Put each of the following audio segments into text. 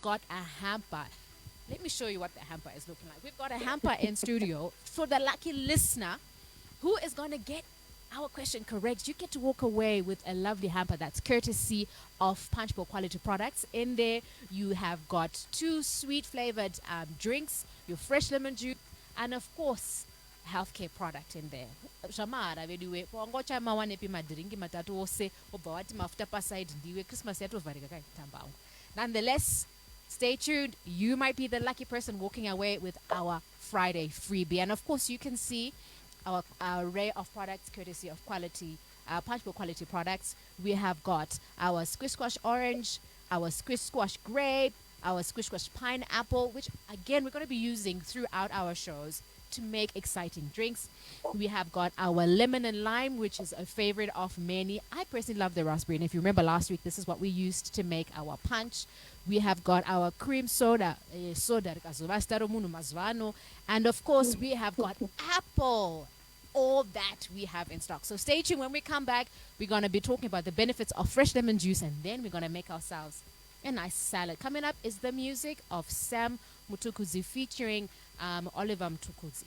got a hamper. Let me show you what the hamper is looking like. We've got a hamper in studio for the lucky listener who is going to get our question correct. You get to walk away with a lovely hamper that's courtesy of Punch Bowl Quality Products. In there, you have got 2 sweet flavored drinks, your fresh lemon juice, and of course, healthcare product in there. Shamara vediwe pongocha mawane pi madringi matatu ose obawati mafuta pa side ndiwe Christmas yato varika kai tambao. Nonetheless, stay tuned. You might be the lucky person walking away with our Friday freebie. And of course, you can see our array of products courtesy of Punch Bowl Quality Products. We have got our Squish Squash Orange, our Squish Squash Grape, our Squish Squash Pineapple, which again we're going to be using throughout our shows to make exciting drinks. We have got our lemon and lime, which is a favorite of many. I personally love the raspberry, and if you remember last week, this is what we used to make our punch. We have got our cream soda, and of course we have got apple. All that we have in stock. So stay tuned. When we come back, we're going to be talking about the benefits of fresh lemon juice, and then we're going to make ourselves a nice salad. Coming up is the music of Sam Mutukuzi featuring Oliver Mtukuzi.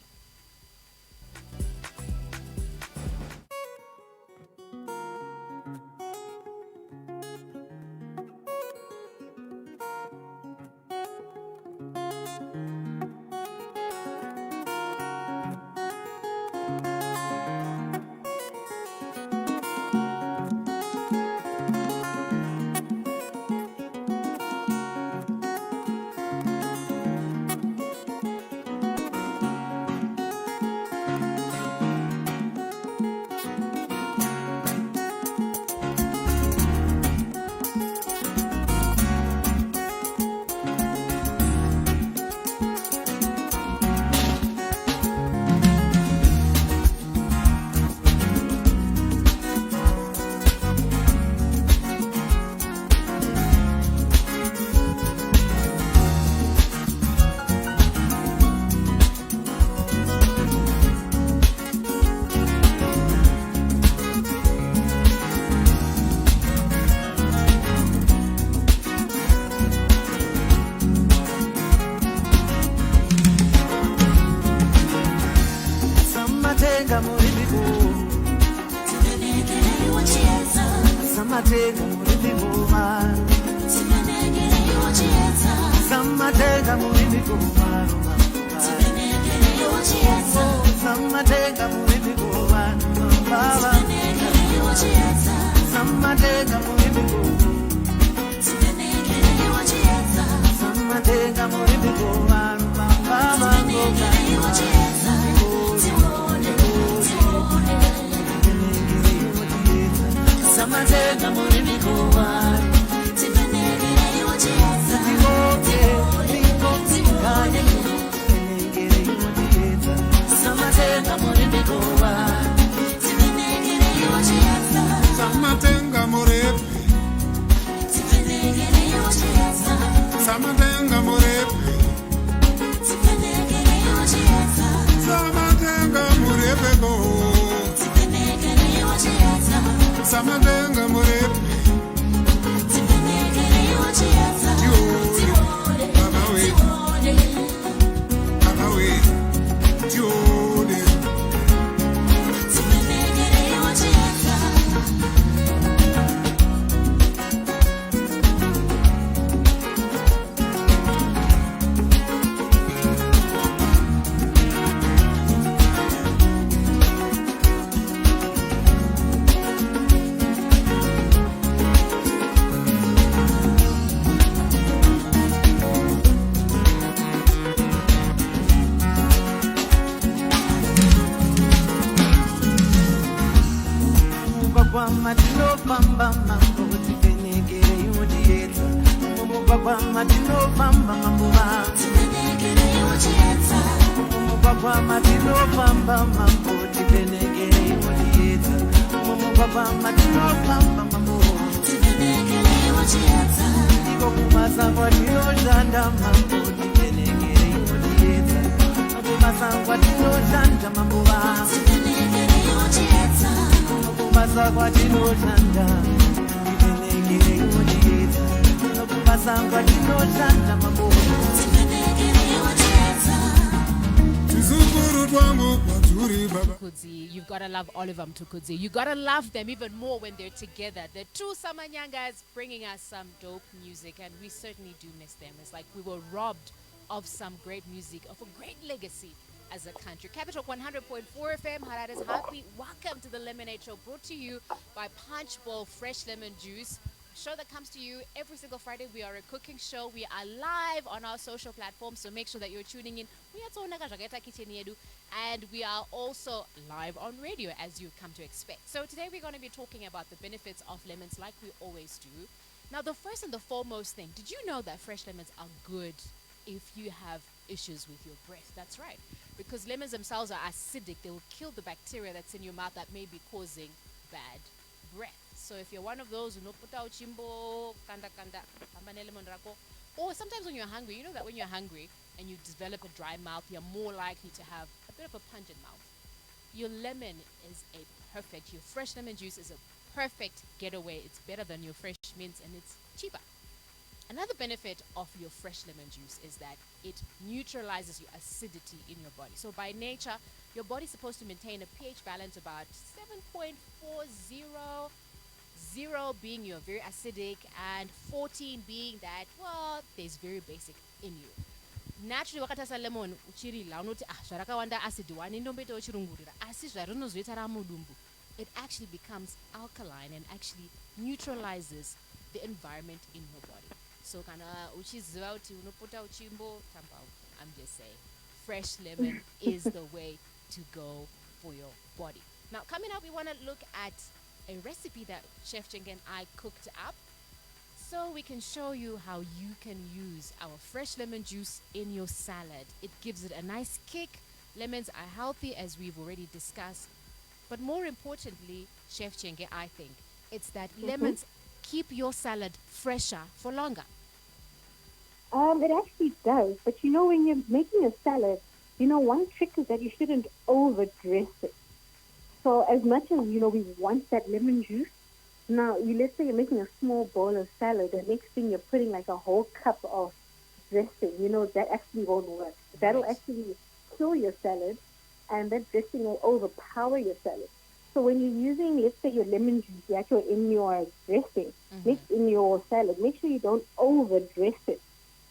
Mtukudzi, you've got to love Oliver Mtukudzi. You got to love them even more when they're together. The two Samanyangas bringing us some dope music, and we certainly do miss them. It's like we were robbed of some great music, of a great legacy as a country. Capital 100.4 FM, Harada's Heartbeat. Welcome to the LemonAid Show, brought to you by Punch Bowl Fresh Lemon Juice. Show that comes to you every single Friday. We are a cooking show. We are live on our social platforms, so make sure that you're tuning in. And we are also live on radio, as you come to expect. So today we're going to be talking about the benefits of lemons, like we always do. Now, the first and the foremost thing, did you know that fresh lemons are good if you have issues with your breath? That's right, because lemons themselves are acidic. They will kill the bacteria that's in your mouth that may be causing bad breath. So if you're one of those who put out chimbo, kanda, or sometimes when you're hungry, you know that when you're hungry and you develop a dry mouth, you're more likely to have a bit of a pungent mouth. Your lemon is your fresh lemon juice is a perfect getaway. It's better than your fresh mints and it's cheaper. Another benefit of your fresh lemon juice is that it neutralizes your acidity in your body. So by nature, your body's supposed to maintain a pH balance about 7.40, 0 being you're very acidic, and 14 being that, well, there's very basic in you. Naturally, wakatasa lemon uchirila unoti zvarakawanda acid wani ndombeta uchirungurira asi zvarinozvoita ramudumbu, it actually becomes alkaline and actually neutralizes the environment in your body. So kana uchiziva kuti unopota uchimbo tamba, I'm just saying fresh lemon is the way to go for your body. Now, coming up, we want to look at a recipe that Chef Chenge and I cooked up, so we can show you how you can use our fresh lemon juice in your salad. It gives it a nice kick. Lemons are healthy, as we've already discussed, but more importantly, Chef Chenge, I think it's that lemons keep your salad fresher for longer. It actually does, but you know, when you're making a salad, you know, one trick is that you shouldn't overdress it. So as much as, you know, we want that lemon juice, now, let's say you're making a small bowl of salad, and next thing you're putting like a whole cup of dressing, you know, that actually won't work. That'll actually kill your salad, and that dressing will overpower your salad. So when you're using, let's say, your lemon juice, actually in your dressing, mixed in your salad, make sure you don't overdress it.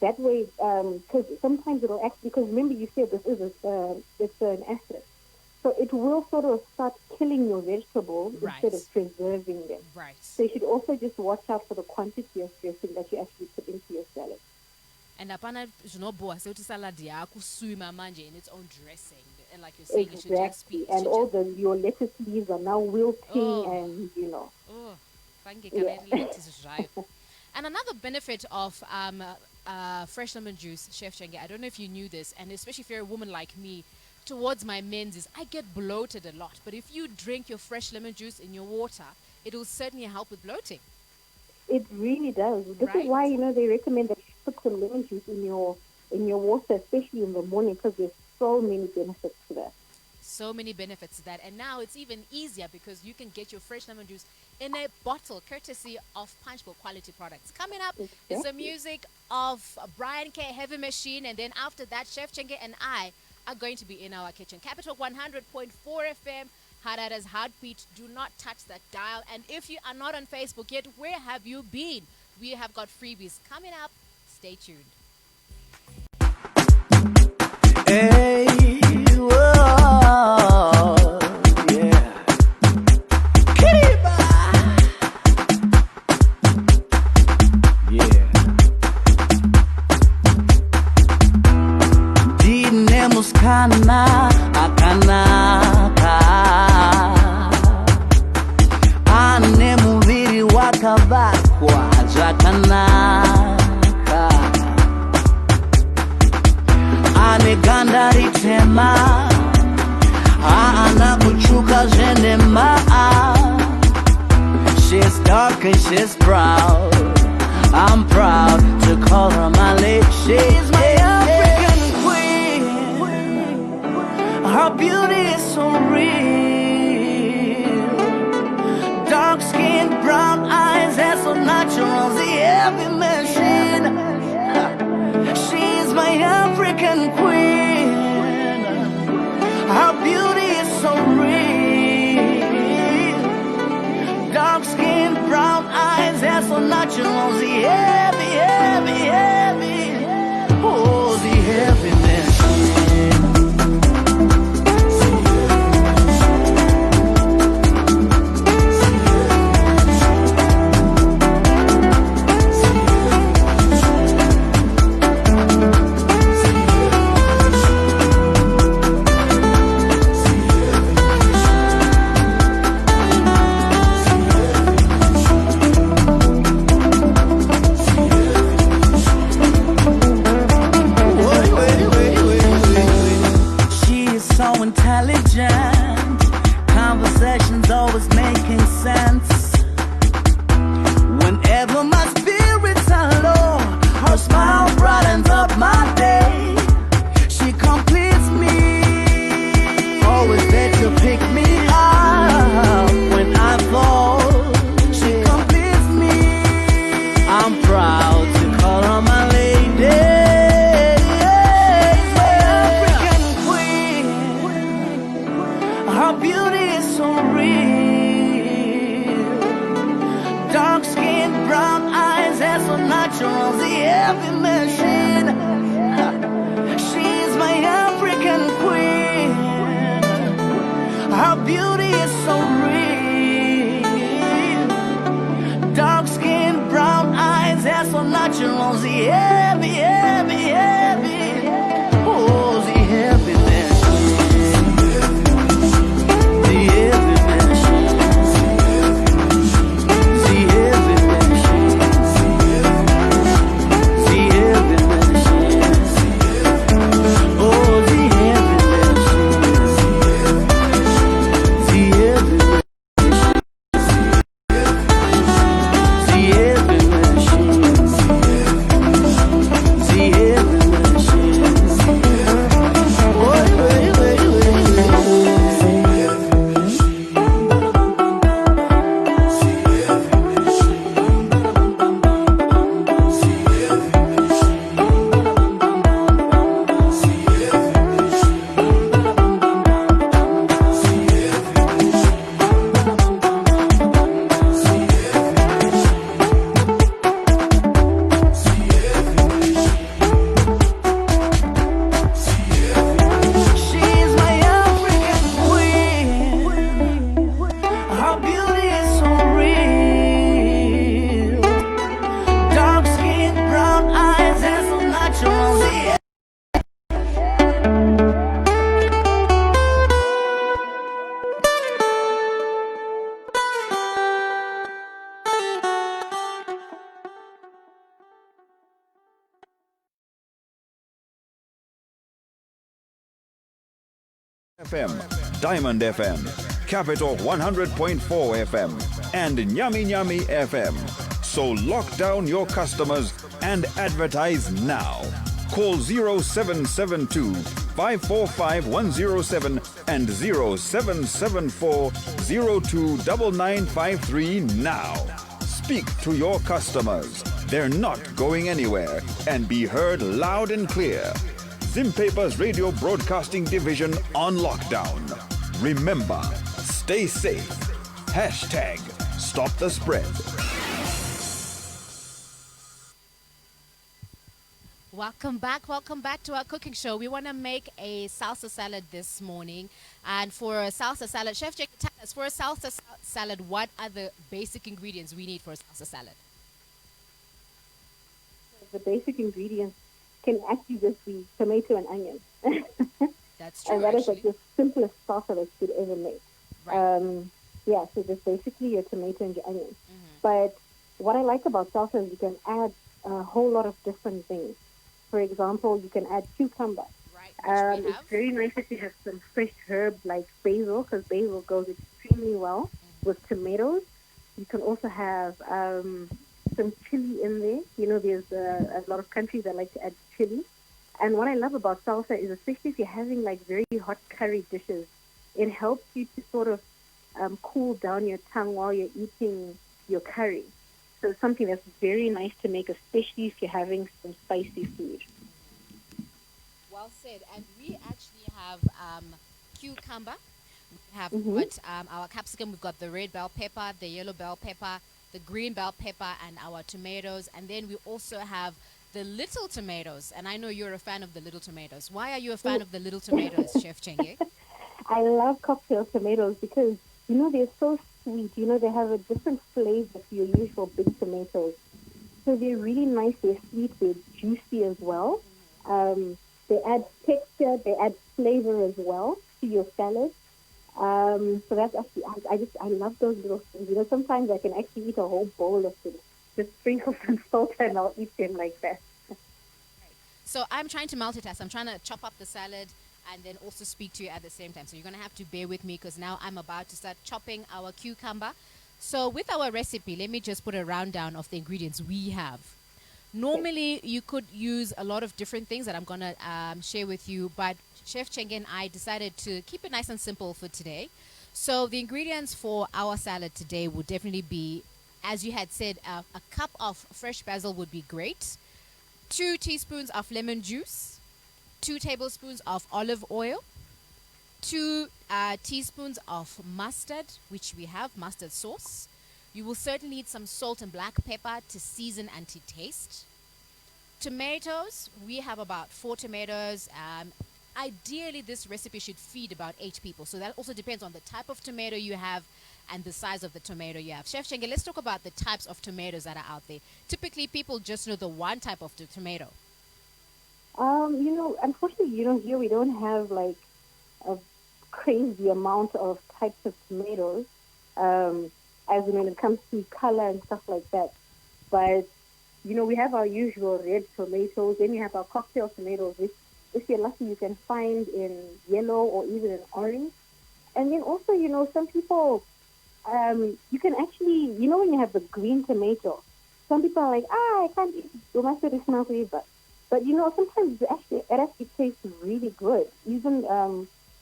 That way, because sometimes it'll actually, because remember you said this is it's an acid. So it will sort of start killing your vegetables instead of preserving them. Right. So you should also just watch out for the quantity of dressing that you actually put into your salad. And apana zvinoboa sekuti salad yakho suima manje in its own dressing. And like you're saying, exactly. It should just be... And all your lettuce leaves are now wilting and, you know. And another benefit of fresh lemon juice, Chef Chenge, I don't know if you knew this, and especially if you're a woman like me, towards my men's is I get bloated a lot. But if you drink your fresh lemon juice in your water, it will certainly help with bloating. It really does. This is why, you know, they recommend that you put some lemon juice in your water, especially in the morning, because there's so many benefits to that. So many benefits to that. And now it's even easier because you can get your fresh lemon juice in a bottle, courtesy of Punch Bowl quality products. Coming up is the music of Brian K. Heavy Machine, and then after that, Chef Chenge and I are going to be in our kitchen. Capital 100.4 FM, Harada's Heartbeat. Do not touch that dial. And if you are not on Facebook yet, where have you been? We have got freebies coming up. Stay tuned. Hey, whoa, yeah. Kiriba. Yeah. Dinemos kana akanaka. Ane muviri wakavakwa zvakanaka. Ane ganda ritema, haana kuchuka zvenema. She's dark and she's proud. I'm proud to call her my lady. She's my African queen. Her beauty is so real. Dark skin, brown eyes, hair so natural. The heavy machine. natural, the heavy, heavy, heavy. Oh, the heavy machine. Conversations always making sense. Whenever my spirits are low, her smile brightens up my day. She completes me, always there to pick me up when I fall. She completes me, I'm proud to call her my lady. Her beauty is so real. Dark skin, brown eyes, hair so natural, the heavy machine. She's my African queen. Her beauty is so real. Dark skin, brown eyes, hair so natural, the heavy, heavy, heavy. Oh, the heavy machine. FM, Diamond FM, Capital 100.4 FM, and Nyami Nyami FM. So lock down your customers and advertise now. Call 0772 545 107 and 0774 029953 now. Speak to your customers. They're not going anywhere, and be heard loud and clear. Zimpaper's radio broadcasting division on lockdown. Remember, stay safe. Hashtag stop the spread. Welcome back to our cooking show. We want to make a salsa salad this morning. And for a salsa salad, Chef Jake, tell us, for a salsa salad, what are the basic ingredients we need for a salsa salad? The basic ingredients can actually just be tomato and onion. That's true. And that is like the simplest salsa that you could ever make. Right. Yeah, so just basically your tomato and your onion. Mm-hmm. But what I like about salsa is you can add a whole lot of different things. For example, you can add cucumber. Right. It's very nice if you have some fresh herb like basil, because basil goes extremely well with tomatoes. You can also have some chili in there. You know, there's a lot of countries that like to add chili. And what I love about salsa is, especially if you're having like very hot curry dishes, it helps you to sort of cool down your tongue while you're eating your curry. So it's something that's very nice to make, especially if you're having some spicy food. Well said. And we actually have cucumber. We have Mm-hmm. got our capsicum. We've got the red bell pepper, the yellow bell pepper, the green bell pepper, and our tomatoes. And then we also have the little tomatoes. And I know you're a fan of the little tomatoes. Why are you a fan of the little tomatoes, Chef Chenge? I love cocktail tomatoes because, they're so sweet. They have a different flavor to your usual big tomatoes. So they're really nice. They're sweet. They're juicy as well. They add texture. They add flavor as well to your salad. So that's actually, I love those little things. Sometimes I can actually eat a whole bowl of them. Just sprinkle some salt and I'll eat them like that. So I'm trying to multitask. I'm trying to chop up the salad and then also speak to you at the same time. So you're going to have to bear with me because now I'm about to start chopping our cucumber. So with our recipe, let me just put a rundown of the ingredients we have. Normally, you could use a lot of different things that I'm going to share with you, but Chef Chenge and I decided to keep it nice and simple for today. So the ingredients for our salad today would definitely be, as you had said, a cup of fresh basil would be great, 2 teaspoons of lemon juice, 2 tablespoons of olive oil, 2 teaspoons of mustard, which we have, mustard sauce. You will certainly need some salt and black pepper to season and to taste. Tomatoes, we have about 4 tomatoes. Ideally, this recipe should feed about 8 people. So that also depends on the type of tomato you have and the size of the tomato you have. Chef Chenge, let's talk about the types of tomatoes that are out there. Typically, people just know the one type of the tomato. Unfortunately, here we don't have like a crazy amount of types of tomatoes, as when it comes to color and stuff like that. But, we have our usual red tomatoes, then we have our cocktail tomatoes, which if you're lucky you can find in yellow or even in orange. And then also, some people, you can actually, when you have the green tomato, some people are like, I can't eat tomato but sometimes it actually tastes really good. Even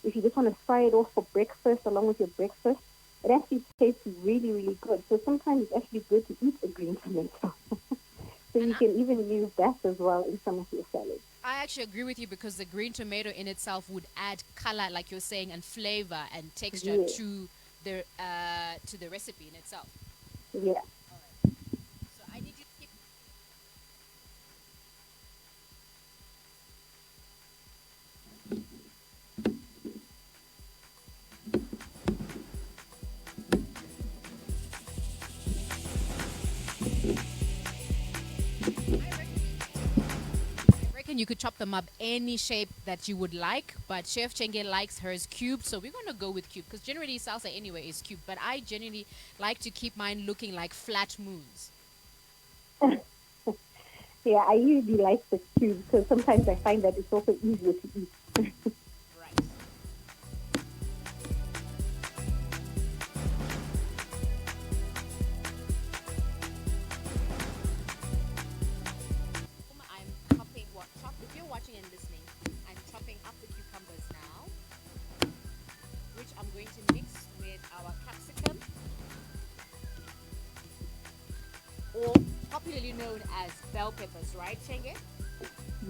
if you just want to fry it off for breakfast along with your breakfast, it actually tastes really, really good. So sometimes it's actually good to eat a green tomato. So you can even use that as well in some of your salads. I actually agree with you because the green tomato in itself would add color, like you're saying, and flavor and texture to the recipe in itself. Yeah. So I need you to keep. You could chop them up any shape that you would like, but Chef Chenge likes hers cubed, so we're going to go with cube because generally salsa anyway is cubed, but I generally like to keep mine looking like flat moons. Yeah, I usually like the cube because sometimes I find that it's also easier to eat. Right. If you're watching and listening, I'm chopping up the cucumbers now, which I'm going to mix with our capsicum, or popularly known as bell peppers, right, Chenge?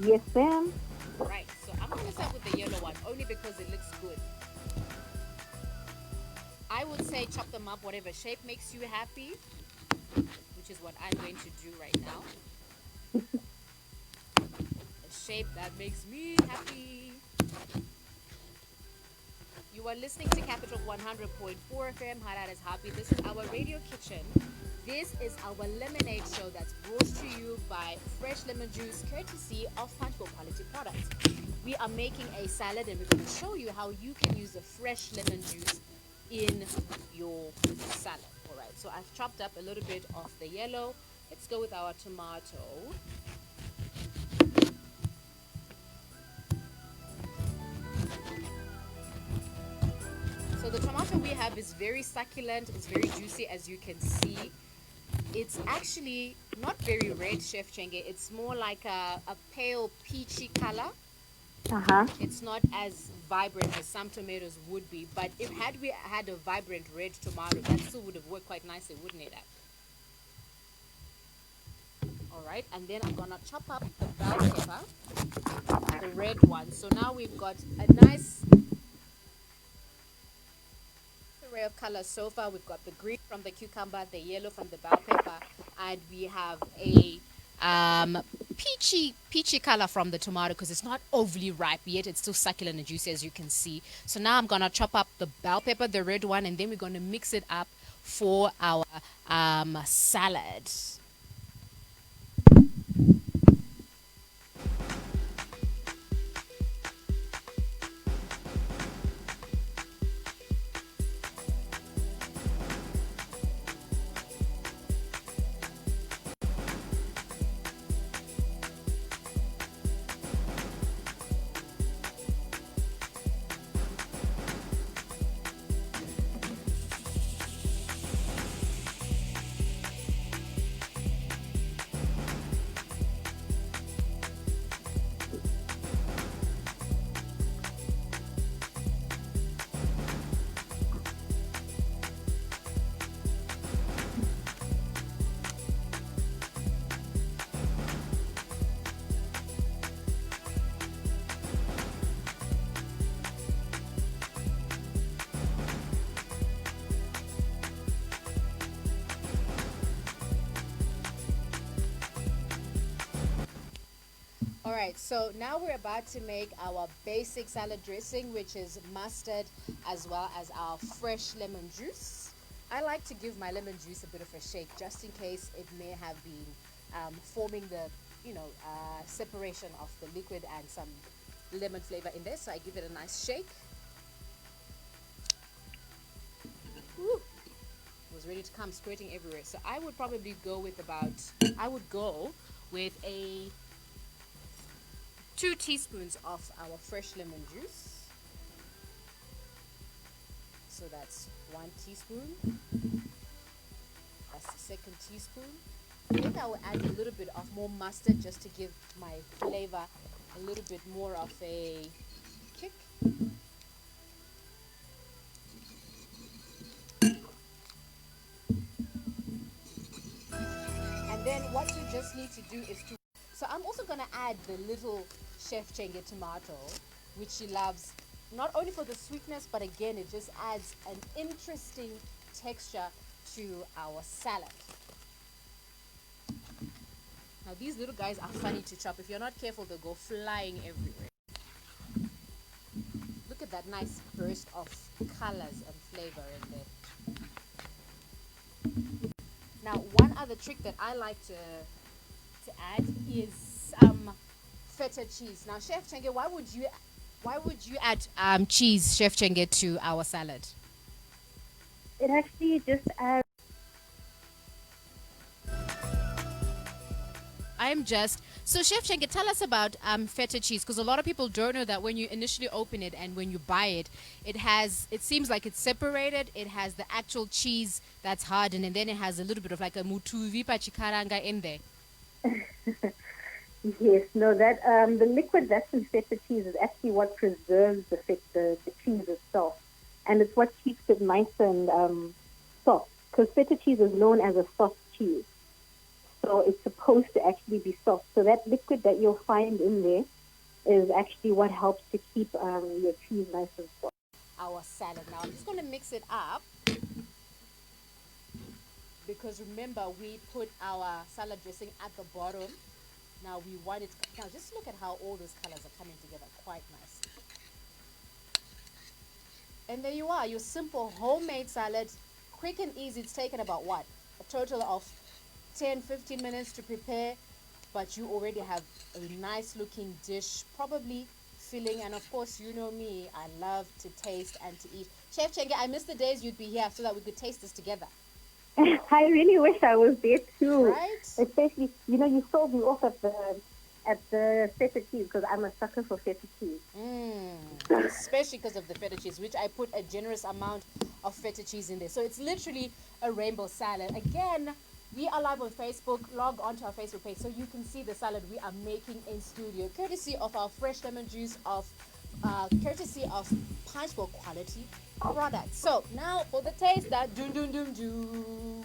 Yes, ma'am. Right, so I'm going to start with the yellow one, only because it looks good. I would say chop them up whatever shape makes you happy, which is what I'm going to do right now. Shape that makes me happy. You are listening to Capital 100.4 FM. Harad is happy. This is our radio kitchen. This is our LemonAid show that's brought to you by Fresh Lemon Juice, courtesy of Punchbowl Quality Products. We are making a salad and we're going to show you how you can use the fresh lemon juice in your salad. All right, so I've chopped up a little bit of the yellow. Let's go with our tomato. So the tomato we have is very succulent, it's very juicy as you can see. It's actually not very red, Chef Chenge. It's more like a pale peachy color. It's not as vibrant as some tomatoes would be, but if we had a vibrant red tomato, that still would have worked quite nicely, wouldn't it have? All right, and then I'm gonna chop up the bell pepper, the red one. So now we've got a nice array of colors so far. We've got the green from the cucumber, the yellow from the bell pepper, and we have a peachy color from the tomato because it's not overly ripe yet. It's still succulent and juicy, as you can see. So now I'm gonna chop up the bell pepper, the red one, and then we're gonna mix it up for our salad. Alright, so now we're about to make our basic salad dressing, which is mustard as well as our fresh lemon juice. I like to give my lemon juice a bit of a shake just in case it may have been forming the, separation of the liquid and some lemon flavor in there. So I give it a nice shake. Woo. It was ready to come squirting everywhere. So I would probably go with a 2 teaspoons of our fresh lemon juice. So that's 1 teaspoon. That's the second teaspoon. I think I will add a little bit of more mustard just to give my flavor a little bit more of a kick. And then what you just need to do is to... So I'm also going to add the little Chef Chenge tomato, which she loves, not only for the sweetness, but again, it just adds an interesting texture to our salad. Now these little guys are funny to chop. If you're not careful, they'll go flying everywhere. Look at that nice burst of colors and flavor in there. Now one other trick that I like to add is some feta cheese. Now Chef Chenge, why would you add cheese, Chef Chenge, to our salad? It actually just adds... So Chef Chenge, tell us about feta cheese, because a lot of people don't know that when you initially open it and when you buy it, it seems like it's separated. It has the actual cheese that's hardened, and then it has a little bit of like a mutuvi pachikaranga in there. Yes, no, that the liquid that's in feta cheese is actually what preserves the cheese itself, and it's what keeps it nice and soft. Because feta cheese is known as a soft cheese, so it's supposed to actually be soft. So that liquid that you'll find in there is actually what helps to keep your cheese nice and soft. Our salad. Now I'm just going to mix it up, because remember we put our salad dressing at the bottom. Now we want it. Now just look at how all those colors are coming together quite nicely. And there you are, your simple homemade salad, quick and easy. It's taken about what? A total of 10-15 minutes to prepare, but you already have a nice looking dish, probably filling. And of course, you know me, I love to taste and to eat. Chef Chenge, I miss the days you'd be here so that we could taste this together. I really wish I was there too. Right? Especially, you sold me off at the feta cheese, because I'm a sucker for feta cheese. Especially because of the feta cheese, which I put a generous amount of feta cheese in there. So it's literally a rainbow salad. Again, we are live on Facebook. Log onto our Facebook page so you can see the salad we are making in studio, courtesy of our fresh lemon juice, courtesy of Punchbowl quality products. So now for the taste, that doom doom doom doom.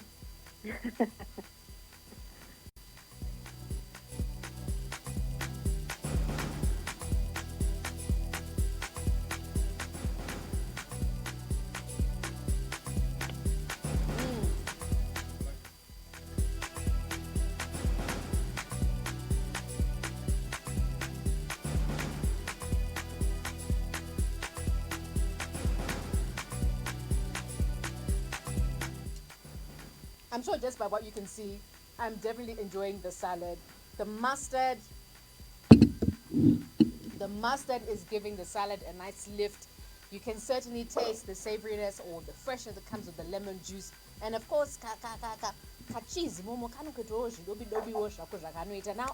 I'm sure just by what you can see, I'm definitely enjoying the salad. The mustard is giving the salad a nice lift. You can certainly taste the savoriness or the freshness that comes with the lemon juice. And of course, cheese. Now,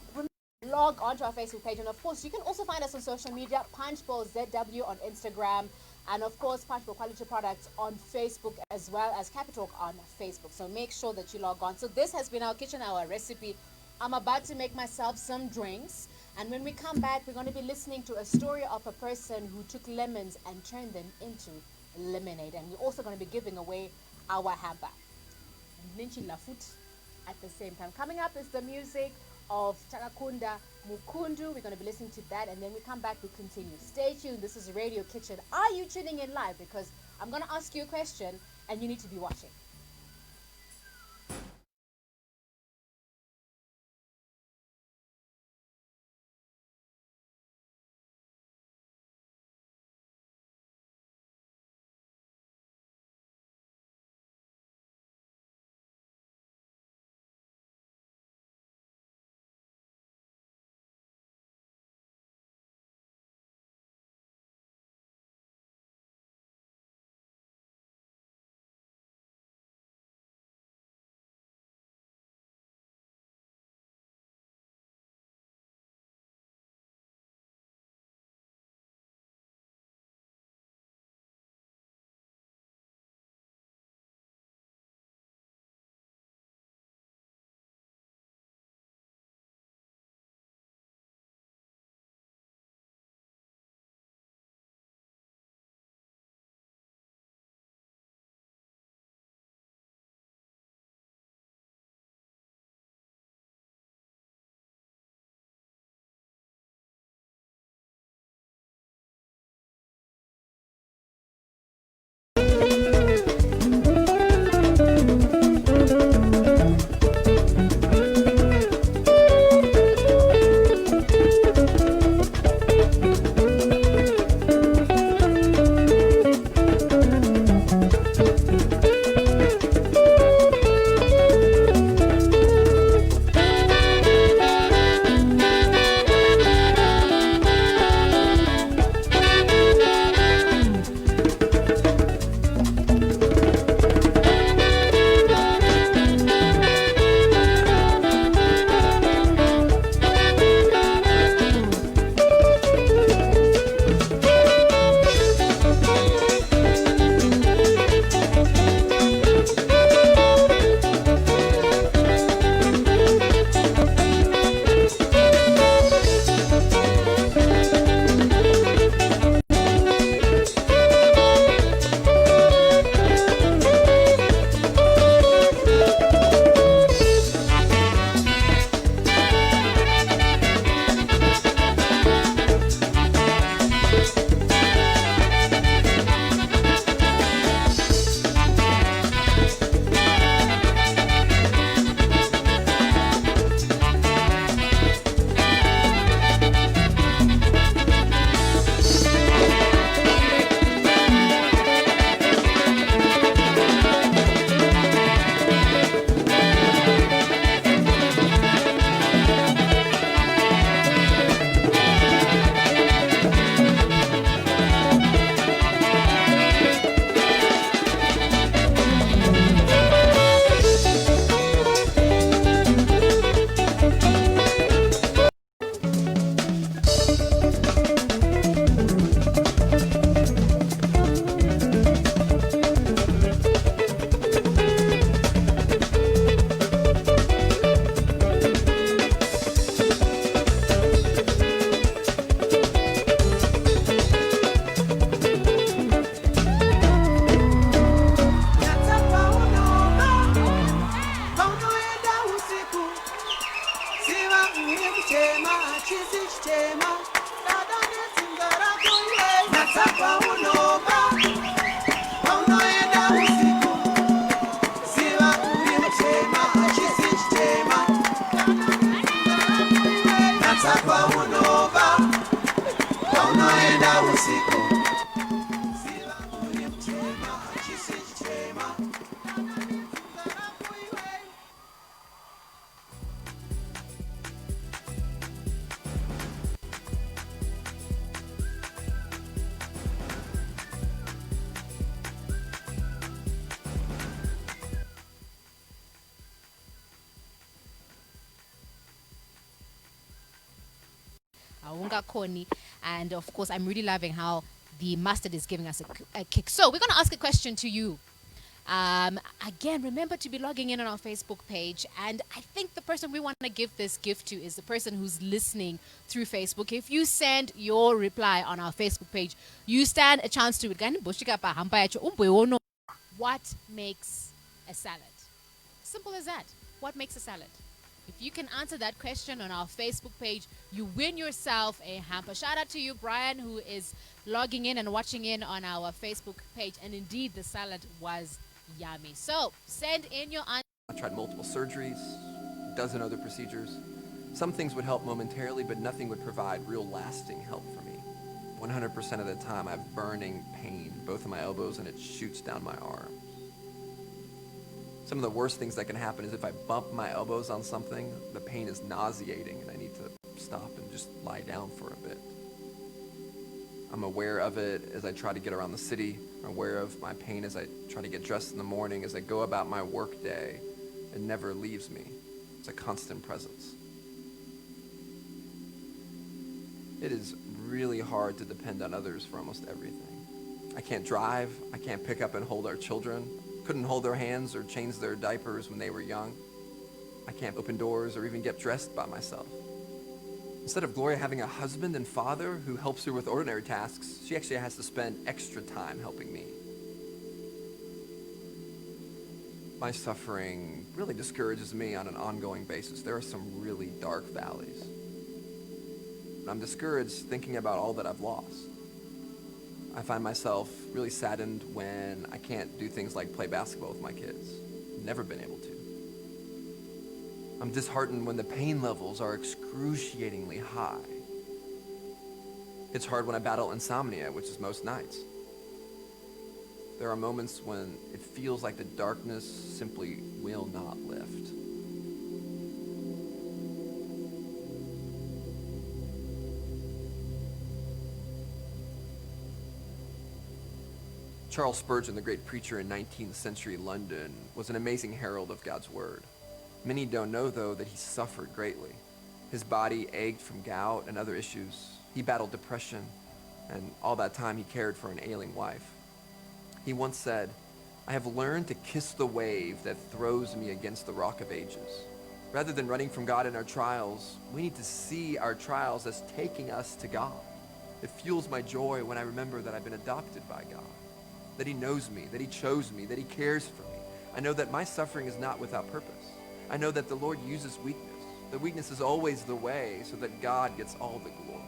log onto our Facebook page, and of course you can also find us on social media, Punchbowl ZW on Instagram, and of course Punchbowl Quality Products on Facebook, as well as Capitalk on Facebook. So make sure that you log on. So this has been our kitchen hour recipe. I'm about to make myself some drinks, and when we come back, we're going to be listening to a story of a person who took lemons and turned them into lemonade, and we're also going to be giving away our hamper and Ninchi Lafut at the same time. Coming up is the music of Takakunda Mukundu. We're going to be listening to that, and then we come back, we continue. Stay tuned. This is Radio Kitchen. Are you tuning in live? Because I'm going to ask you a question and you need to be watching. Koni. And of course, I'm really loving how the mustard is giving us a kick. So we're going to ask a question to you. Again, remember to be logging in on our Facebook page. And I think the person we want to give this gift to is the person who's listening through Facebook. If you send your reply on our Facebook page, you stand a chance to it. What makes a salad? Simple as that. What makes a salad? If you can answer that question on our Facebook page, you win yourself a hamper. Shout out to you, Brian, who is logging in and watching in on our Facebook page. And indeed, the salad was yummy. So send in your answer. I tried multiple surgeries, a dozen other procedures. Some things would help momentarily, but nothing would provide real lasting help for me. 100% of the time, I have burning pain, both in my elbows, and it shoots down my arms. Some of the worst things that can happen is if I bump my elbows on something, the pain is nauseating and I need to stop and just lie down for a bit. I'm aware of it as I try to get around the city. I'm aware of my pain as I try to get dressed in the morning, as I go about my work day. It never leaves me. It's a constant presence. It is really hard to depend on others for almost everything. I can't drive. I can't pick up and hold our children. Couldn't hold their hands or change their diapers when they were young. I can't open doors or even get dressed by myself. Instead of Gloria having a husband and father who helps her with ordinary tasks, she actually has to spend extra time helping me. My suffering really discourages me on an ongoing basis. There are some really dark valleys. I'm discouraged thinking about all that I've lost. I find myself really saddened when I can't do things like play basketball with my kids. Never been able to. I'm disheartened when the pain levels are excruciatingly high. It's hard when I battle insomnia, which is most nights. There are moments when it feels like the darkness simply will not lift. Charles Spurgeon, the great preacher in 19th century London, was an amazing herald of God's word. Many don't know, though, that he suffered greatly. His body ached from gout and other issues. He battled depression, and all that time he cared for an ailing wife. He once said, "I have learned to kiss the wave that throws me against the rock of ages." Rather than running from God in our trials, we need to see our trials as taking us to God. It fuels my joy when I remember that I've been adopted by God, that he knows me, that he chose me, that he cares for me. I know that my suffering is not without purpose. I know that the Lord uses weakness. The weakness is always the way so that God gets all the glory.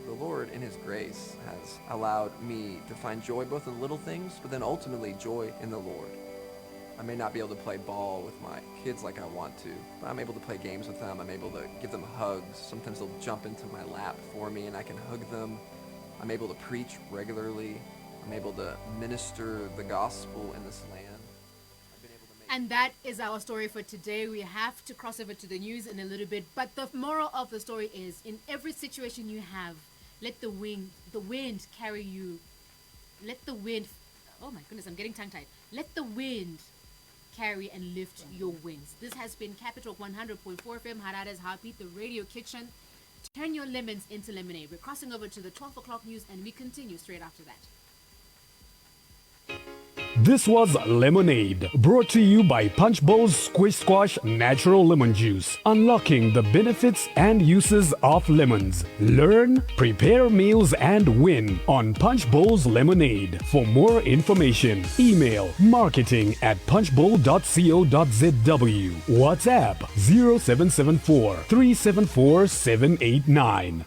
The Lord, in his grace, has allowed me to find joy both in little things, but then ultimately joy in the Lord. I may not be able to play ball with my kids like I want to, but I'm able to play games with them. I'm able to give them hugs. Sometimes they'll jump into my lap for me and I can hug them. I'm able to preach regularly. I'm able to minister the gospel in this land. And that is our story for today. We have to cross over to the news in a little bit. But the moral of the story is, in every situation you have, let the wind carry you. Let the wind, oh my goodness, I'm getting tongue-tied. Let the wind carry and lift your wings. This has been Capital 100.4 FM, Harare's Heartbeat, the radio kitchen. Turn your lemons into lemonade. We're crossing over to the 12 o'clock news and we continue straight after that. This was LemonAid, brought to you by Punch Bowl's Squish Squash Natural Lemon Juice, unlocking the benefits and uses of lemons. Learn, prepare meals, and win on Punch Bowl's LemonAid. For more information, email marketing@punchbowl.co.zw. WhatsApp 0774 374 789.